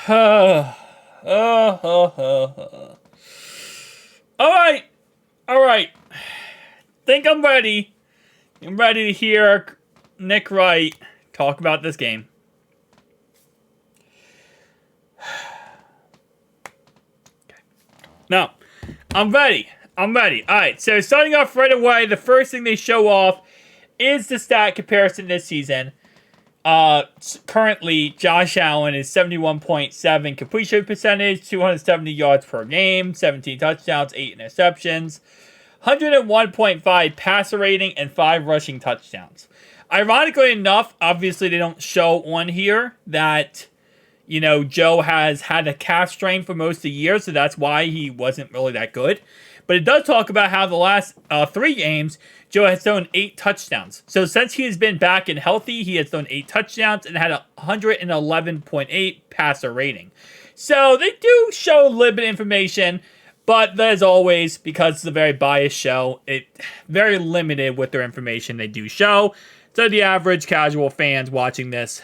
All right. Think I'm ready. I'm ready to hear Nick Wright talk about this game. Okay. No, I'm ready. All right, so starting off right away, the first thing they show off is the stat comparison this season. Currently, Josh Allen is 71.7 completion percentage, 270 yards per game, 17 touchdowns, 8 interceptions, 101.5 passer rating, and 5 rushing touchdowns. Ironically enough, obviously they don't show on here that, Joe has had a calf strain for most of the year, so that's why he wasn't really that good. But it does talk about how the last 3 games, Joe has thrown 8 touchdowns. So since he has been back and healthy, he has thrown 8 touchdowns and had a 111.8 passer rating. So they do show a little bit of information, but as always, because it's a very biased show, it's very limited with their information they do show. So the average casual fans watching this,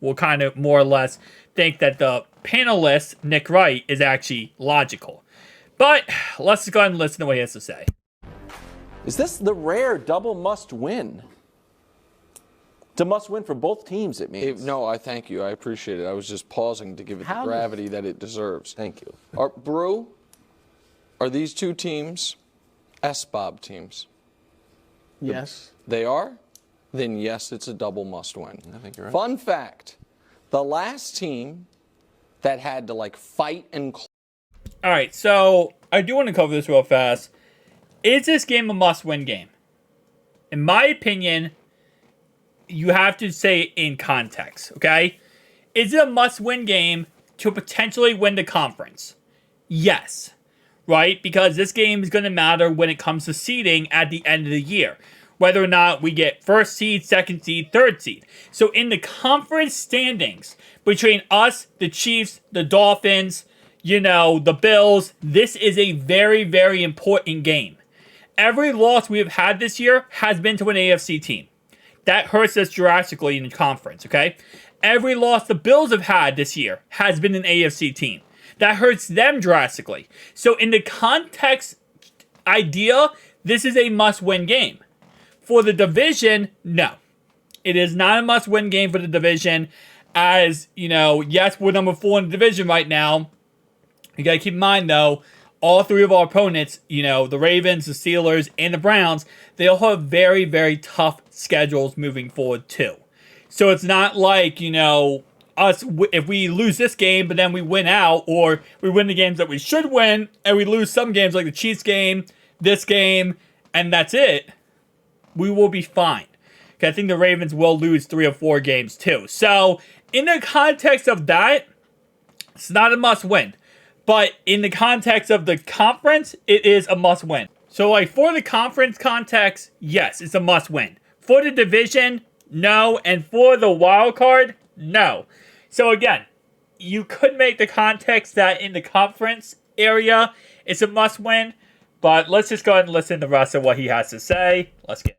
will kind of more or less think that the panelist, Nick Wright, is actually logical. But let's go ahead and listen to what he has to say. Is this the rare double must win? It's a must win for both teams, it means. No, I thank you. I appreciate it. I was just pausing to give it the gravity that it deserves. Thank you. Brew, are these two teams S-Bob teams? Yes. They are? Then yes, it's a double must win. I think you're right. Fun fact, the last team that had to fight and all right, so I do want to cover this real fast. Is this game a must-win game? In my opinion, you have to say in context, okay? Is it a must-win game to potentially win the conference? Yes, right? Because this game is going to matter when it comes to seeding at the end of the year. Whether or not we get first seed, second seed, third seed. So in the conference standings between us, the Chiefs, the Dolphins, the Bills, this is a very, very important game. Every loss we have had this year has been to an AFC team. That hurts us drastically in the conference, okay? Every loss the Bills have had this year has been an AFC team. That hurts them drastically. So in the context idea, this is a must-win game. For the division, no. It is not a must-win game for the division. As, yes, we're number 4 in the division right now. You got to keep in mind, though, all 3 of our opponents, the Ravens, the Steelers, and the Browns, they all have very, very tough schedules moving forward, too. So it's not like, us, if we lose this game, but then we win out, or we win the games that we should win, and we lose some games like the Chiefs game, this game, and that's it, we will be fine. Okay, I think the Ravens will lose 3 or 4 games, too. So, in the context of that, it's not a must-win. But in the context of the conference, it is a must-win. So, for the conference context, yes, it's a must-win. For the division, no. And for the wild card, no. So, again, you could make the context that in the conference area, it's a must-win. But let's just go ahead and listen to the rest of what he has to say. Let's get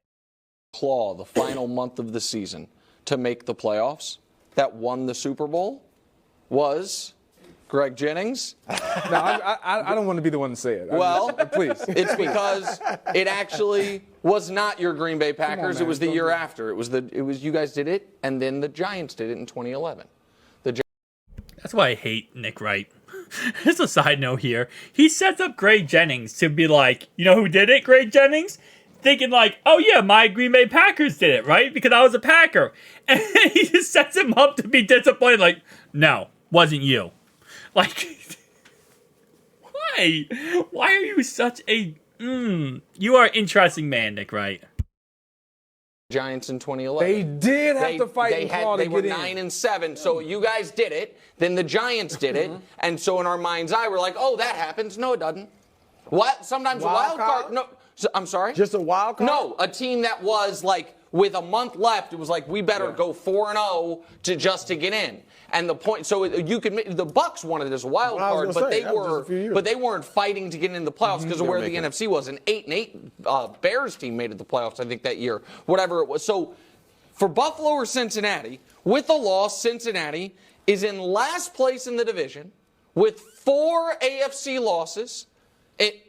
claw the final month of the season to make the playoffs that won the Super Bowl was Greg Jennings. No, I don't want to be the one to say it. Well, please. It's because it actually was not your Green Bay Packers. On, it was the year after. It was you guys did it, and then the Giants did it in 2011. That's why I hate Nick Wright. Just a side note here. He sets up Greg Jennings to be like, who did it, Greg Jennings? Thinking oh yeah, my Green Bay Packers did it, right? Because I was a Packer. And he just sets him up to be disappointed, no, wasn't you. Why? Why are you such a, you are an interesting man, Nick Wright. Giants in 2011. They did have to fight and claw to They were get 9-7, so you guys did it. Then the Giants did it, and so in our mind's eye, we're like, oh, that happens. No, it doesn't. What? Sometimes a wild card? No, I'm sorry? Just a wild card? No, a team that was with a month left, it was we better go 4-0 to get in. And the point, so you could, the Bucks wanted it as a wild card, but they weren't fighting to get into the playoffs because of where the NFC was. An 8-8 Bears team made it the playoffs, I think, that year, whatever it was. So for Buffalo or Cincinnati, with a loss, Cincinnati is in last place in the division with 4 AFC losses,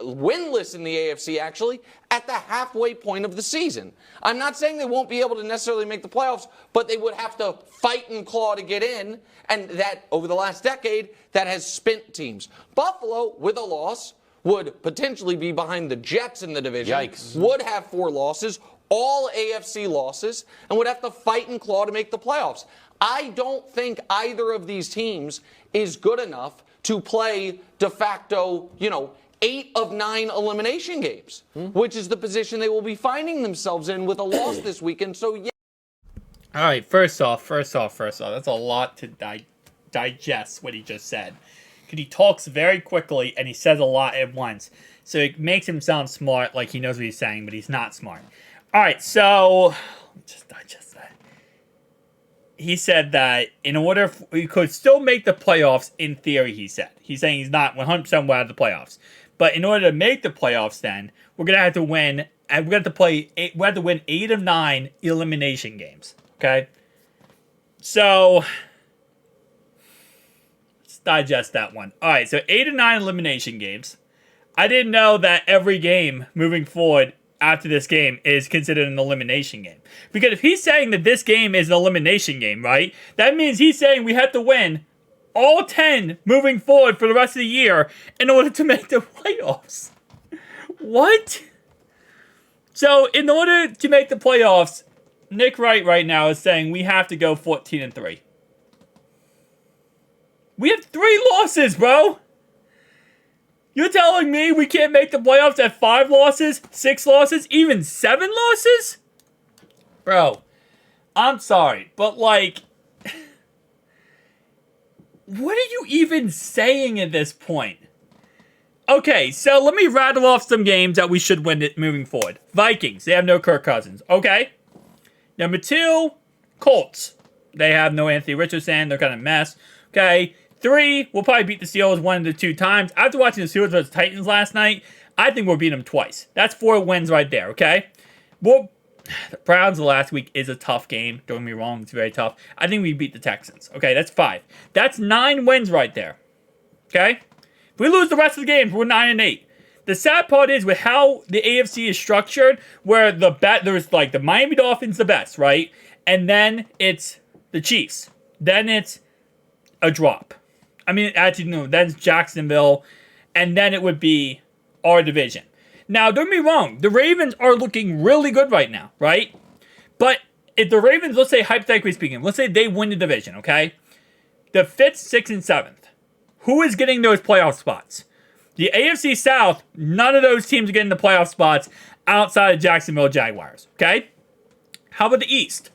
winless in the AFC actually, at the halfway point of the season. I'm not saying they won't be able to necessarily make the playoffs, but they would have to fight and claw to get in, and that, over the last decade, that has spent teams. Buffalo, with a loss, would potentially be behind the Jets in the division. Yikes. Would have 4 losses, all AFC losses, and would have to fight and claw to make the playoffs. I don't think either of these teams is good enough to play de facto, 8 of 9 elimination games, which is the position they will be finding themselves in with a loss this weekend. So, yeah. All right, first off, that's a lot to digest what he just said. Because he talks very quickly and he says a lot at once. So it makes him sound smart, like he knows what he's saying, but he's not smart. All right, so just digest that. He said that in order we could still make the playoffs in theory, he said. He's saying he's not 100% out of the playoffs. But in order to make the playoffs then, we're going to have to win, and we have to win 8 of 9 elimination games. Okay? So let's digest that one. All right, so 8 of 9 elimination games. I didn't know that every game moving forward after this game is considered an elimination game. Because if he's saying that this game is an elimination game, right? That means he's saying we have to win all 10 moving forward for the rest of the year in order to make the playoffs. What? So, in order to make the playoffs, Nick Wright right now is saying we have to go 14-3. We have 3 losses, bro. You're telling me we can't make the playoffs at 5 losses, 6 losses, even 7 losses? Bro, I'm sorry, but what are you even saying at this point? Okay, so let me rattle off some games that we should win moving forward. Vikings, they have no Kirk Cousins. Okay. Number 2, Colts. They have no Anthony Richardson. They're kind of a mess. Okay. 3, we'll probably beat the Steelers 1 to 2 times. After watching the Steelers versus Titans last night, I think we'll beat them twice. That's 4 wins right there, okay? Well, the Browns last week is a tough game. Don't get me wrong, it's very tough. I think we beat the Texans. Okay, that's 5. That's 9 wins right there. Okay? If we lose the rest of the games, we're 9-8. The sad part is with how the AFC is structured, where there's the Miami Dolphins the best, right? And then it's the Chiefs. Then it's a drop. I mean, actually, no, then it's Jacksonville, and then it would be our division. Now, don't get me wrong, the Ravens are looking really good right now, right? But if the Ravens, let's say, hypothetically speaking, let's say they win the division, okay? The 5th, 6th, and 7th. Who is getting those playoff spots? The AFC South, none of those teams are getting the playoff spots outside of Jacksonville Jaguars, okay? How about the East?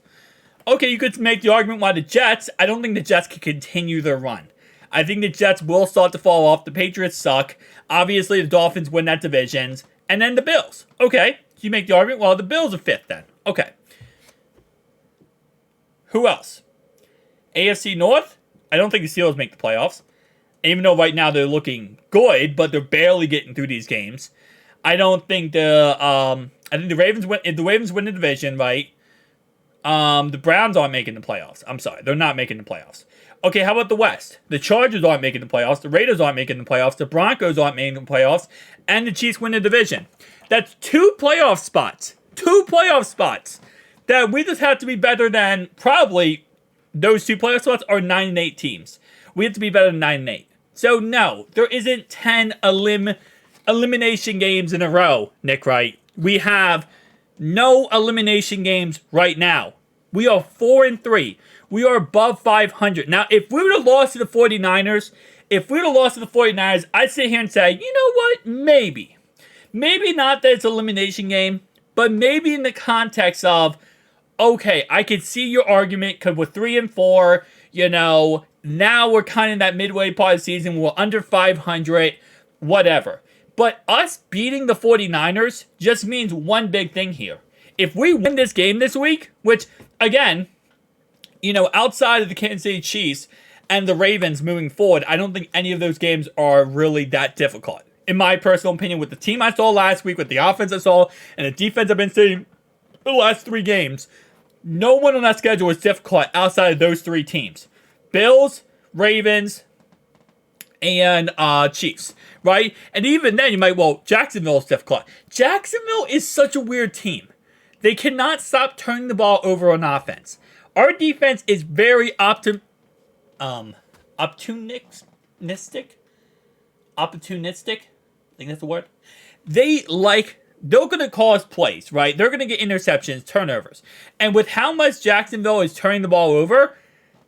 Okay, you could make the argument why the Jets, I don't think the Jets can continue their run. I think the Jets will start to fall off. The Patriots suck. Obviously, the Dolphins win that division. And then the Bills. Okay, you make the argument, well, the Bills are 5th then. Okay. Who else? AFC North? I don't think the Steelers make the playoffs. Even though right now they're looking good, but they're barely getting through these games. I don't think I think the Ravens win. If the Ravens win the division, right? The Browns aren't making the playoffs. I'm sorry, they're not making the playoffs. Okay, how about the West? The Chargers aren't making the playoffs. The Raiders aren't making the playoffs. The Broncos aren't making the playoffs. And the Chiefs win the division. That's 2 playoff spots. 2 playoff spots. That we just have to be better than probably those 2 playoff spots are 9-8 teams. We have to be better than 9-8. So no, there isn't 10 elimination games in a row, Nick Wright. We have no elimination games right now. We are 4-3. We are above 500. Now, if we would have lost to the 49ers, I'd sit here and say, you know what? Maybe. Maybe not that it's an elimination game, but maybe in the context of, okay, I could see your argument because we're 3-4, now we're kind of in that midway part of the season, we're under 500, whatever. But us beating the 49ers just means one big thing here. If we win this game this week, which, again, outside of the Kansas City Chiefs and the Ravens moving forward, I don't think any of those games are really that difficult. In my personal opinion, with the team I saw last week, with the offense I saw, and the defense I've been seeing the last 3 games, no one on that schedule is difficult outside of those 3 teams. Bills, Ravens, and Chiefs, right? And even then, you might, well, Jacksonville's difficult. Jacksonville is such a weird team. They cannot stop turning the ball over on offense. Our defense is very opportunistic. I think that's the word. They're going to cause plays, right? They're going to get interceptions, turnovers. And with how much Jacksonville is turning the ball over,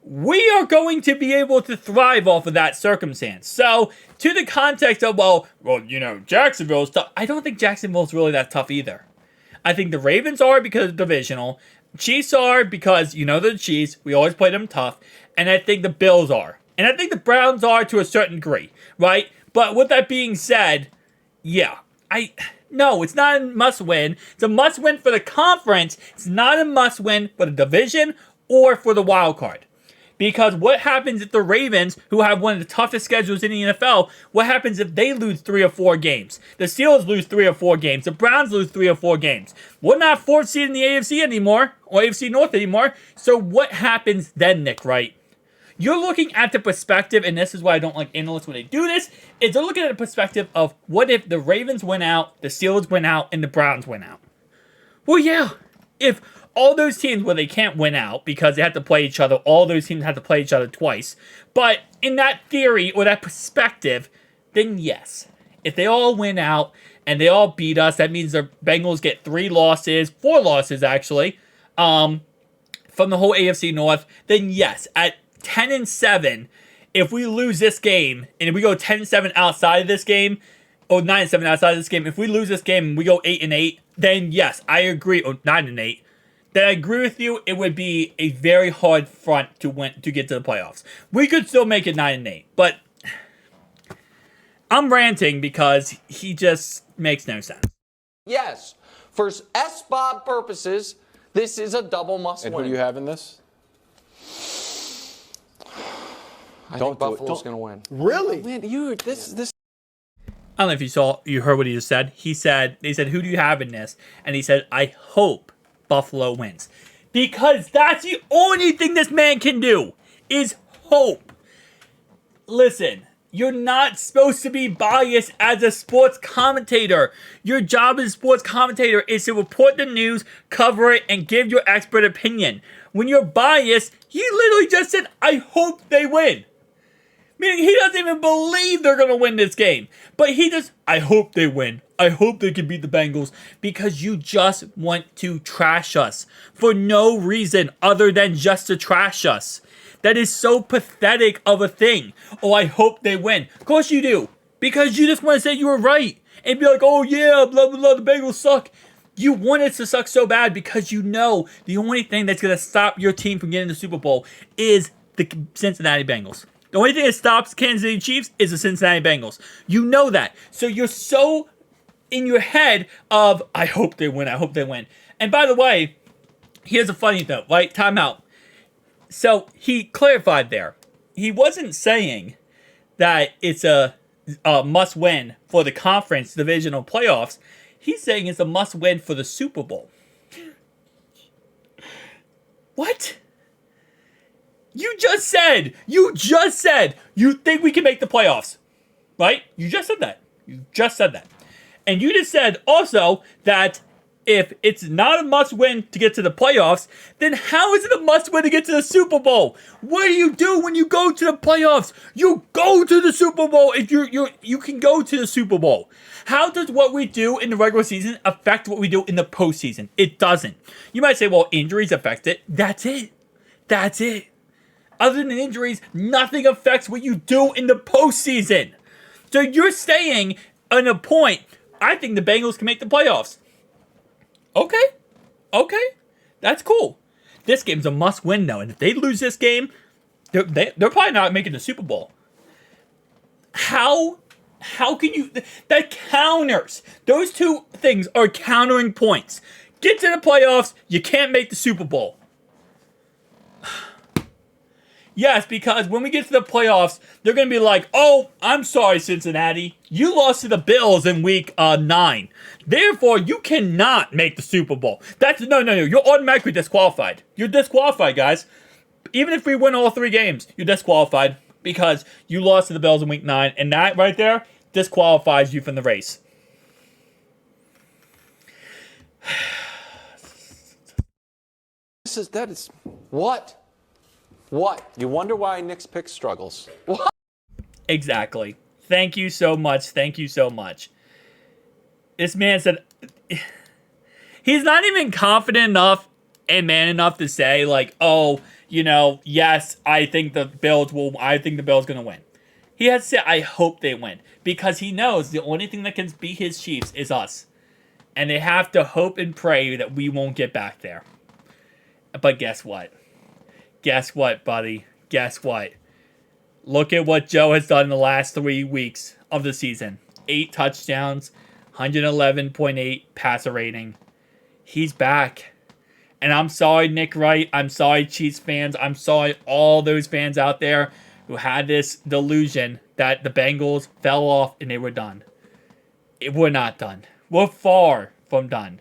we are going to be able to thrive off of that circumstance. So, to the context of, well, Jacksonville's tough. I don't think Jacksonville's really that tough either. I think the Ravens are because of divisional. Chiefs are because, they're the Chiefs. We always play them tough. And I think the Bills are. And I think the Browns are to a certain degree, right? But with that being said, yeah, no, it's not a must-win. It's a must-win for the conference. It's not a must-win for the division or for the wild card. Because what happens if the Ravens, who have one of the toughest schedules in the NFL, what happens if they lose 3 or 4 games? The Steelers lose 3 or 4 games. The Browns lose 3 or 4 games. We're not 4th seed in the AFC anymore, or AFC North anymore. So what happens then, Nick Wright? You're looking at the perspective, and this is why I don't like analysts when they do this, is they're looking at the perspective of what if the Ravens went out, the Steelers went out, and the Browns went out? Well, yeah, if all those teams where they can't win out because they have to play each other, all those teams have to play each other twice. But in that theory or that perspective, then yes. If they all win out and they all beat us, that means the Bengals get 4 losses actually, from the whole AFC North, then yes, at 10-7, if we lose this game, and if we go 10-7 outside of this game, or 9-7 outside of this game, if we lose this game and we go 8-8, then yes, I agree, or 9-8, then I agree with you, it would be a very hard front to get to the playoffs. We could still make it 9-8, but I'm ranting because he just makes no sense. Yes, for SBOB purposes, this is a double must-win. And who do you have in this? I think Buffalo's going to win. Really? Man, this. I don't know if you heard what he just said. They said, who do you have in this? And he said, I hope Buffalo wins. Because that's the only thing this man can do, is hope. Listen, you're not supposed to be biased as a sports commentator. Your job as a sports commentator is to report the news, cover it, and give your expert opinion. When you're biased, he literally just said, I hope they win. Meaning he doesn't even believe they're going to win this game. But I hope they win. I hope they can beat the Bengals, because you just want to trash us for no reason other than just to trash us. That is so pathetic of a thing. Oh, I hope they win. Of course you do. Because you just want to say you were right. And be like, oh yeah, blah, blah, blah, the Bengals suck. You want it to suck so bad because you know the only thing that's going to stop your team from getting the Super Bowl is the Cincinnati Bengals. The only thing that stops Kansas City Chiefs is the Cincinnati Bengals. You know that. So you're so in your head of, I hope they win, I hope they win. And by the way, here's a funny note, right? Time out. So he clarified there. He wasn't saying that it's a must-win for the conference divisional playoffs. He's saying it's a must-win for the Super Bowl. What? You just said you think we can make the playoffs, right? You just said that. And you just said also that if it's not a must-win to get to the playoffs, then how is it a must-win to get to the Super Bowl? What do you do when you go to the playoffs? You go to the Super Bowl if you can go to the Super Bowl. How does what we do in the regular season affect what we do in the postseason? It doesn't. You might say, well, injuries affect it. That's it. Other than injuries, nothing affects what you do in the postseason. So you're staying on a point, I think the Bengals can make the playoffs. Okay. That's cool. This game's a must-win, though. And if they lose this game, they're probably not making the Super Bowl. How can you... That counters. Those two things are countering points. Get to the playoffs, you can't make the Super Bowl. Yes, because when we get to the playoffs, they're going to be like, oh, I'm sorry, Cincinnati. You lost to the Bills in week 9. Therefore, you cannot make the Super Bowl. No. You're automatically disqualified. You're disqualified, guys. Even if we win all 3 games, you're disqualified. because you lost to the Bills in week 9, and that right there disqualifies you from the race. That is What? What? You wonder why Nick's pick struggles. What? Exactly. Thank you so much. Thank you so much. This man said he's not even confident enough and man enough to say, like, oh, you know, yes, I think the Bills going to win. He has to say, I hope they win. Because he knows the only thing that can beat his Chiefs is us. And they have to hope and pray that we won't get back there. But guess what? Guess what, buddy? Guess what? Look at what Joe has done in the last 3 weeks of the season. 8 touchdowns, 111.8 passer rating. He's back. And I'm sorry, Nick Wright. I'm sorry, Chiefs fans. I'm sorry, all those fans out there who had this delusion that the Bengals fell off and they were done. We're not done. We're far from done.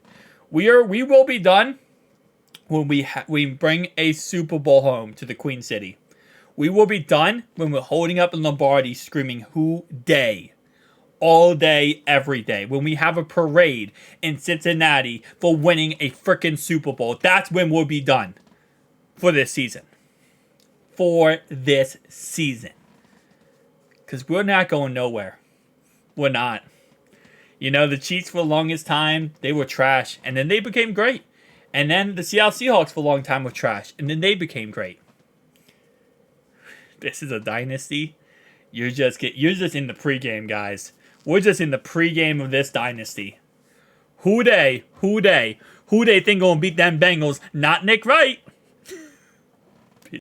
We will be done when we bring a Super Bowl home to the Queen City. We will be done when we're holding up in Lombardi screaming, "Who day?" All day, every day. When we have a parade in Cincinnati for winning a freaking Super Bowl. That's when we'll be done for this season. For this season. Because we're not going nowhere. We're not. You know, the Chiefs for the longest time, they were trash. And then they became great. And then the Seattle Seahawks for a long time were trash. And then they became great. This is a dynasty. You're just in the pregame, guys. We're just in the pregame of this dynasty. Who they think gonna beat them Bengals? Not Nick Wright.